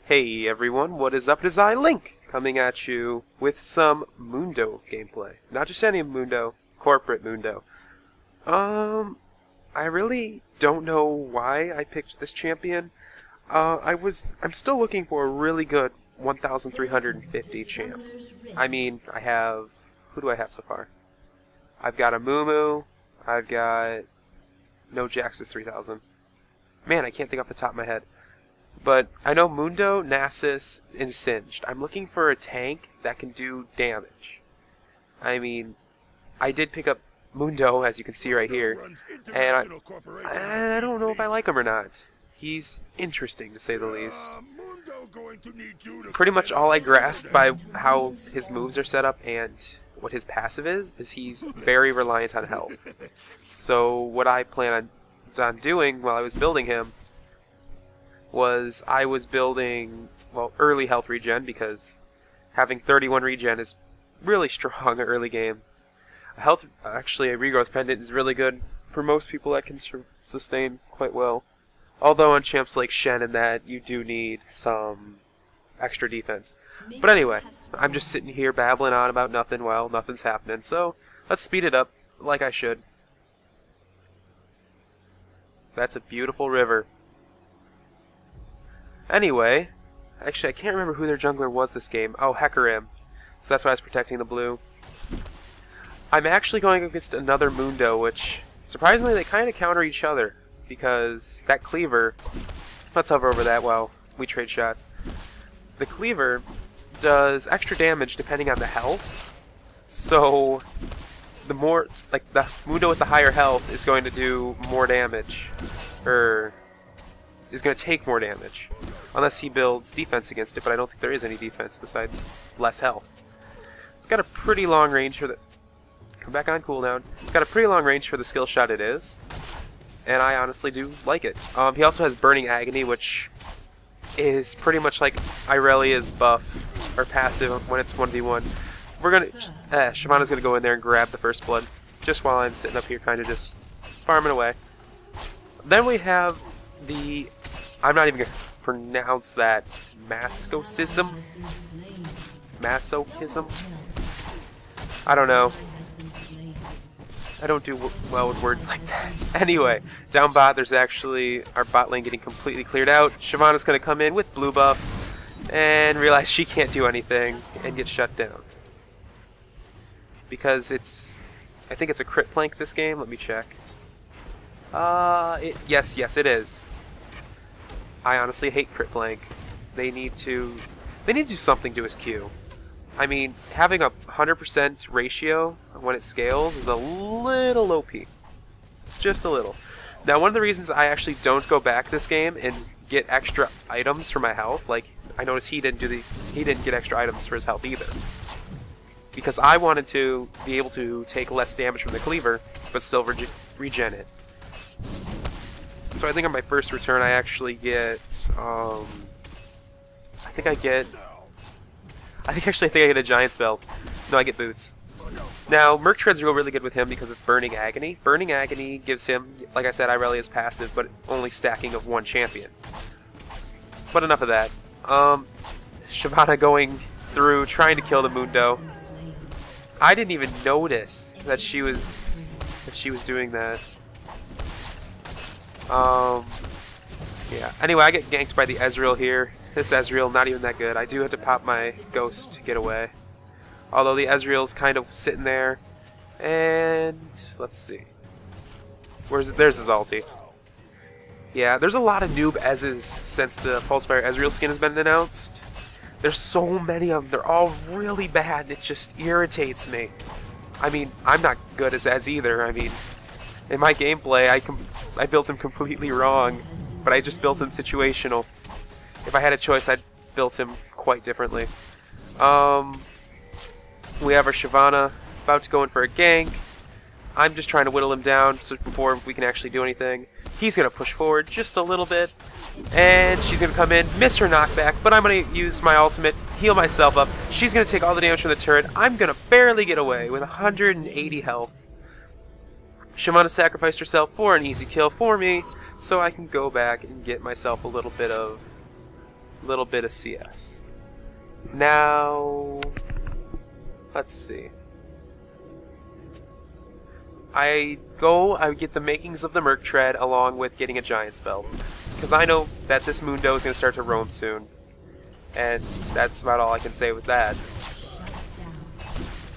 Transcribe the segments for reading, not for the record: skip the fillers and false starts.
Hey everyone, what is up? It is I, Link, coming at you with some Mundo gameplay. Not just any Mundo, corporate Mundo. I really don't know why I picked this champion. I'm still looking for a really good 1,350 champ. I mean, who do I have so far? I've got a Mumu, I've got no Jax's 3,000. Man, I can't think off the top of my head. But I know Mundo, Nasus, and Singed. I'm looking for a tank that can do damage. I mean, I did pick up Mundo, as you can see right here, and I don't know if I like him or not. He's interesting, to say the least. Pretty much all I grasped by how his moves are set up and what his passive is he's very reliant on health. So what I plan on doing while I was building him was I was building, well, early health regen, because having 31 regen is really strong early game. A regrowth pendant is really good for most people that can sustain quite well. Although on champs like Shen and that, you do need some extra defense. But anyway, I'm just sitting here babbling on about nothing while nothing's happening, so let's speed it up like I should. That's a beautiful river. Anyway, actually I can't remember who their jungler was this game. Oh, Hecarim. So that's why I was protecting the blue. I'm actually going against another Mundo, which, surprisingly, they kind of counter each other. Because that cleaver, let's hover over that while we trade shots. The cleaver does extra damage depending on the health. So, the Mundo with the higher health is going to do more damage. Is going to take more damage. Unless he builds defense against it, but I don't think there is any defense besides less health. It's got a pretty long range for the... Come back on cooldown. It's got a pretty long range for the skill shot it is. And I honestly do like it. He also has Burning Agony, which is pretty much like Irelia's buff, or passive, when it's 1v1. Shyvana's gonna go in there and grab the first blood, just while I'm sitting up here kind of just farming away. Then we have the... I'm not even gonna pronounce that. Masochism? I don't know. I don't do well with words like that. Anyway, down bot, there's actually our bot lane getting completely cleared out. Shyvana's going to come in with blue buff and realize she can't do anything and get shut down. Because I think it's a crit plank this game. Let me check. Yes, it is. I honestly hate crit plank. They need to do something to his Q. I mean, having a 100% ratio when it scales is a little OP. Just a little. Now, one of the reasons I actually don't go back this game and get extra items for my health, like I noticed he didn't get extra items for his health either. Because I wanted to be able to take less damage from the cleaver, but still regen it. So I think on my first return I actually get, I think I get a Giant's Belt. No, I get boots. Now, Merc Treads go really good with him because of Burning Agony. Burning Agony gives him, like I said, Irelia's passive, but only stacking of one champion. But enough of that. Shyvana going through, trying to kill the Mundo. I didn't even notice that she was doing that. Yeah. Anyway, I get ganked by the Ezreal here. This Ezreal, not even that good. I do have to pop my Ghost to get away. Although the Ezreal's kind of sitting there. And let's see. There's his ulti. Yeah, there's a lot of noob Ez's since the Pulsefire Ezreal skin has been announced. There's so many of them. They're all really bad, and it just irritates me. I mean, I'm not good as Ez either. I mean, in my gameplay, I built him completely wrong. But I just built him situational. If I had a choice, I'd built him quite differently. We have our Shyvana about to go in for a gank. I'm just trying to whittle him down so before we can actually do anything. He's going to push forward just a little bit. And she's going to come in, miss her knockback, but I'm going to use my ultimate, heal myself up. She's going to take all the damage from the turret. I'm going to barely get away with 180 health. Shyvana sacrificed herself for an easy kill for me, so I can go back and get myself a little bit of little bit of CS. Now, let's see. I get the makings of the Merc Tread along with getting a Giant's Belt. Because I know that this Mundo is going to start to roam soon. And that's about all I can say with that.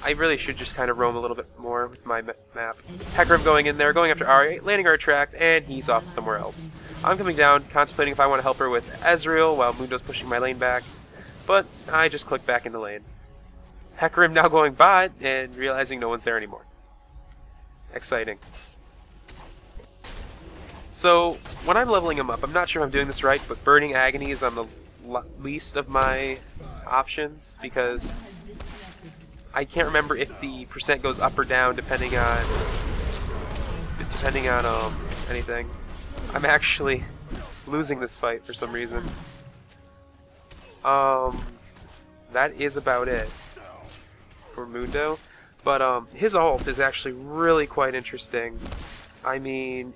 I really should just kind of roam a little bit more with my map. Hecarim going in there, going after Ahri, landing our attract, and he's off somewhere else. I'm coming down, contemplating if I want to help her with Ezreal while Mundo's pushing my lane back. But I just click back into lane. Hecarim now going bot and realizing no one's there anymore. Exciting. So, when I'm leveling him up, I'm not sure if I'm doing this right, but Burning Agony is on the least of my options because I can't remember if the percent goes up or down depending on anything. I'm actually losing this fight for some reason. That is about it for Mundo. But his ult is actually really quite interesting. I mean,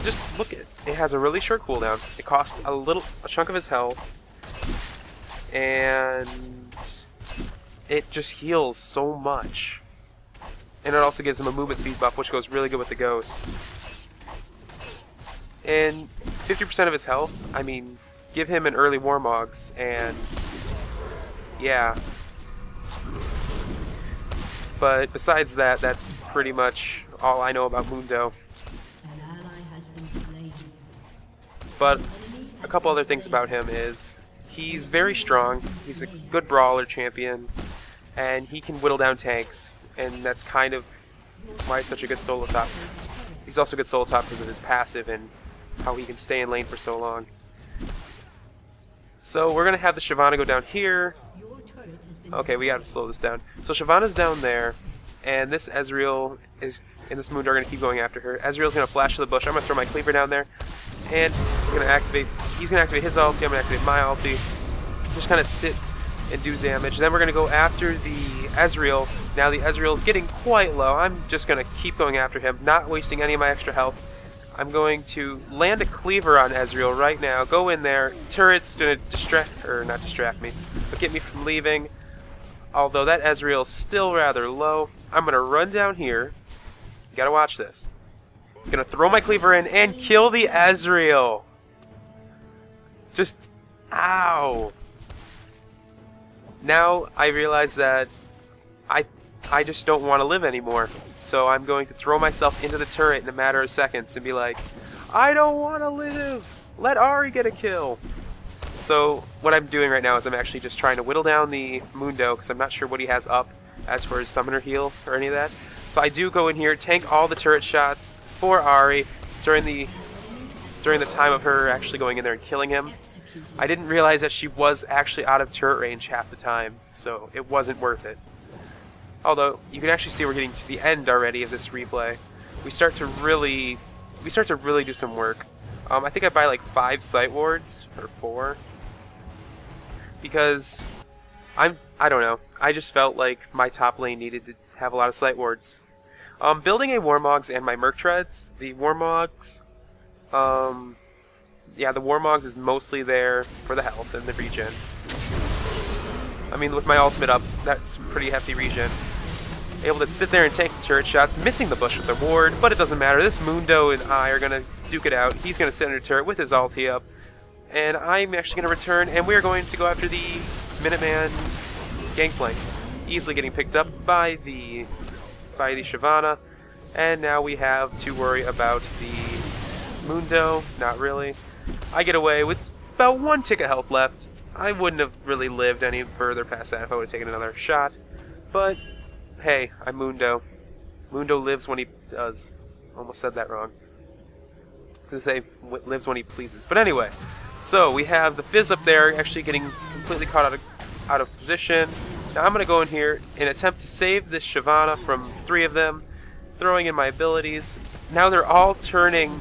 just look at it. It has a really short cooldown. It costs a chunk of his health, and it just heals so much. And it also gives him a movement speed buff, which goes really good with the Ghost. And 50% of his health, I mean, give him an early Warmogs, and yeah. But besides that, that's pretty much all I know about Mundo. But a couple other things about him is he's very strong, he's a good brawler champion, and he can whittle down tanks, and that's kind of why he's such a good solo top. He's also a good solo top because of his passive and how he can stay in lane for so long. So we're going to have the Shyvana go down here. Okay, we got to slow this down. So Shyvana's down there, and this Ezreal is in this Mundo are going to keep going after her. Ezreal's going to flash to the bush. I'm going to throw my cleaver down there, and he's going to activate his ulti. I'm going to activate my ulti. Just kind of sit and do damage. Then we're going to go after the Ezreal. Now the Ezreal is getting quite low. I'm just going to keep going after him, not wasting any of my extra health. I'm going to land a cleaver on Ezreal right now. Go in there. Turret's going to not distract me, but get me from leaving. Although that Ezreal's still rather low, I'm going to run down here. You gotta watch this. I'm going to throw my cleaver in and kill the Ezreal. Just, ow. Now I realize that I just don't want to live anymore. So I'm going to throw myself into the turret in a matter of seconds and be like, I don't want to live. Let Ahri get a kill. So what I'm doing right now is I'm actually just trying to whittle down the Mundo because I'm not sure what he has up as for his summoner heal or any of that. So I do go in here, tank all the turret shots for Ahri during the time of her actually going in there and killing him. I didn't realize that she was actually out of turret range half the time, so it wasn't worth it. Although you can actually see we're getting to the end already of this replay. We start to really do some work. I think I buy like 5 sight wards or 4 because I don't know. I just felt like my top lane needed to have a lot of sight wards. Building a Warmogs and my Merc Treads. The Warmogs, yeah, the Warmogs is mostly there for the health and the regen. I mean, with my ultimate up, that's pretty hefty regen. Able to sit there and tank the turret shots, missing the bush with the ward, but it doesn't matter. This Mundo and I are going to duke it out. He's going to sit under turret with his ulti up, and I'm actually going to return, and we're going to go after the Minuteman Gangplank. Easily getting picked up by the Shyvana, and now we have to worry about the Mundo. Not really. I get away with about 1 tick of health left. I wouldn't have really lived any further past that if I would have taken another shot, but hey, I'm Mundo. Mundo lives when he does. Almost said that wrong. To say lives when he pleases. But anyway, so we have the Fizz up there actually getting completely caught out of position. Now I'm going to go in here and attempt to save this Shyvana from 3 of them, throwing in my abilities. Now they're all turning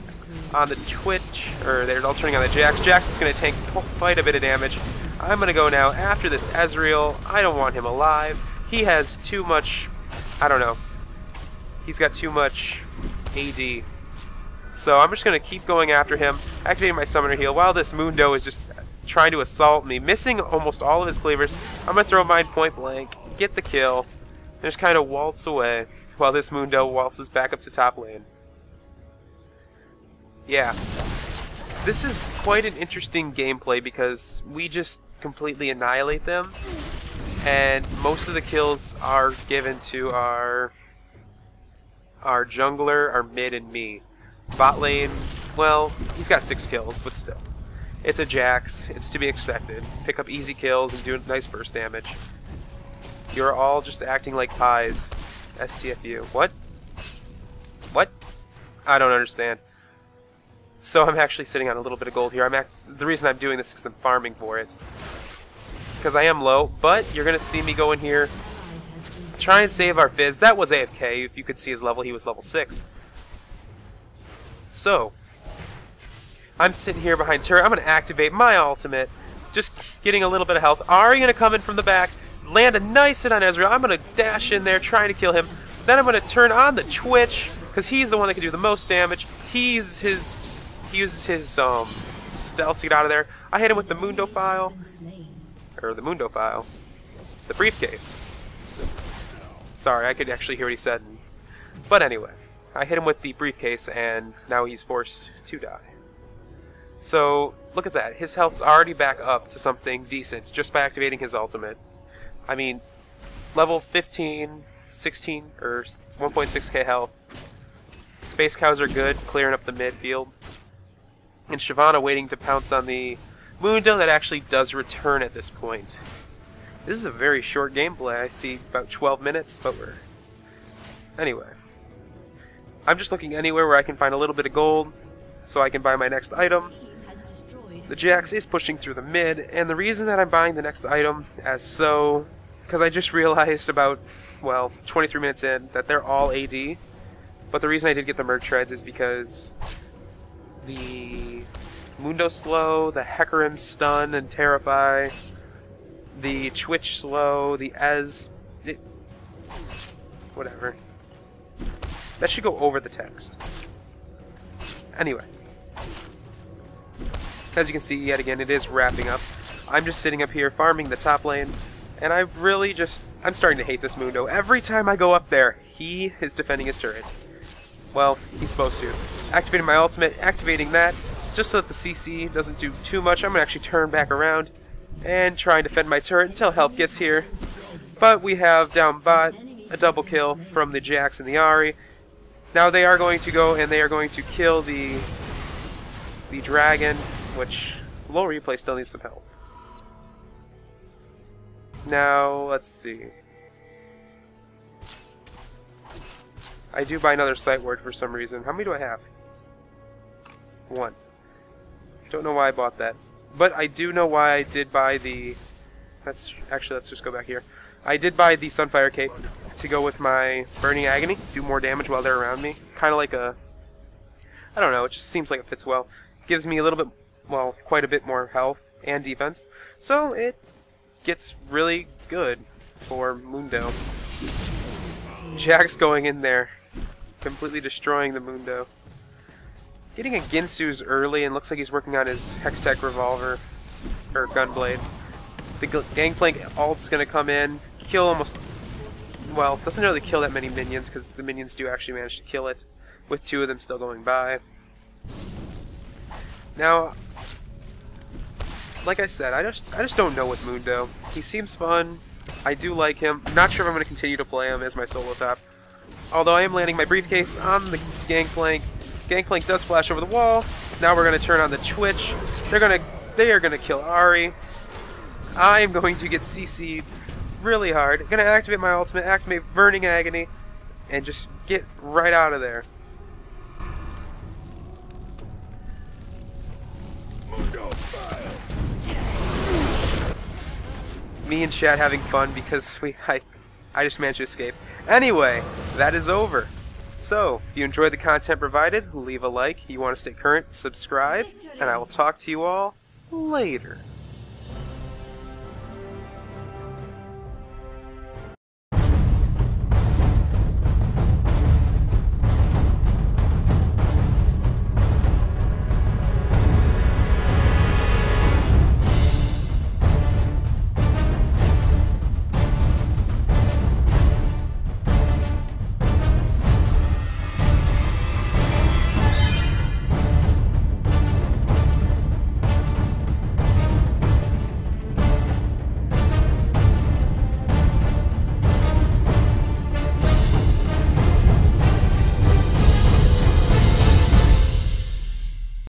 on the Twitch, or they're all turning on the Jax. Jax is going to take quite a bit of damage. I'm going to go now after this Ezreal. I don't want him alive. He has too much, I don't know. He's got too much AD. So I'm just going to keep going after him, activating my summoner heal, while this Mundo is just trying to assault me, missing almost all of his cleavers. I'm going to throw mine point blank, get the kill, and just kind of waltz away, while this Mundo waltzes back up to top lane. Yeah. This is quite an interesting gameplay because we just completely annihilate them, and most of the kills are given to our jungler, our mid, and me. Bot lane, well, he's got 6 kills, but still. It's a Jax, it's to be expected. Pick up easy kills and do nice burst damage. You're all just acting like pies. STFU. What? What? I don't understand. So I'm actually sitting on a little bit of gold here. The reason I'm doing this is because I'm farming for it. Because I am low, but you're going to see me go in here, try and save our Fizz. That was AFK. If you could see his level, he was level 6. So, I'm sitting here behind turret. I'm going to activate my ultimate, just getting a little bit of health. Ahri going to come in from the back, land a nice hit on Ezreal. I'm going to dash in there, trying to kill him. Then I'm going to turn on the Twitch, because he's the one that can do the most damage. He uses his stealth to get out of there. I hit him with the Mundo file, the briefcase. Sorry, I could actually hear what he said. But anyway, I hit him with the briefcase, and now he's forced to die. So, look at that. His health's already back up to something decent just by activating his ultimate. I mean, level 15, 16, or 1.6k health. Space cows are good, clearing up the midfield. And Shyvana waiting to pounce on the Mundo that actually does return at this point. This is a very short gameplay. I see about 12 minutes, but we're... Anyway. I'm just looking anywhere where I can find a little bit of gold, so I can buy my next item. The Jax is pushing through the mid, and the reason that I'm buying the next item because I just realized about, well, 23 minutes in, that they're all AD. But the reason I did get the Merc Treads is because the Mundo slow, the Hecarim stun and terrify, the Twitch slow, the whatever. That should go over the text. Anyway. As you can see, yet again, it is wrapping up. I'm just sitting up here farming the top lane, and I'm starting to hate this Mundo. Every time I go up there, he is defending his turret. Well, he's supposed to. Activating my ultimate, activating that, just so that the CC doesn't do too much. I'm going to actually turn back around and try and defend my turret until help gets here. But we have down bot, a double kill from the Jax and the Ahri. Now they are going to go and they are going to kill the dragon, which low replay still needs some help. Now, let's see. I do buy another sight ward for some reason. How many do I have? 1. Don't know why I bought that. But I do know why I did buy the... let's just go back here. I did buy the Sunfire Cape to go with my Burning Agony, do more damage while they're around me. Kind of like a... I don't know, it just seems like it fits well. Gives me a little bit, well, quite a bit more health and defense. So it gets really good for Mundo. Jax going in there, completely destroying the Mundo. Getting a Ginsu's early, and looks like he's working on his Hextech Revolver, or Gunblade. The Gangplank ult's going to come in, kill almost... well, doesn't really kill that many minions, because the minions do actually manage to kill it, with 2 of them still going by. Now, like I said, I just don't know with Mundo. He seems fun. I do like him. I'm not sure if I'm going to continue to play him as my solo top. Although I am landing my briefcase on the Gangplank. Gangplank does flash over the wall. Now we're going to turn on the Twitch. They are going to kill Ahri. I'm going to get CC'd really hard. I'm going to activate my ultimate, activate Burning Agony, and just get right out of there. Me and Chad having fun because I just managed to escape. Anyway, that is over. So, if you enjoyed the content provided, leave a like. You want to stay current, subscribe, and I will talk to you all later.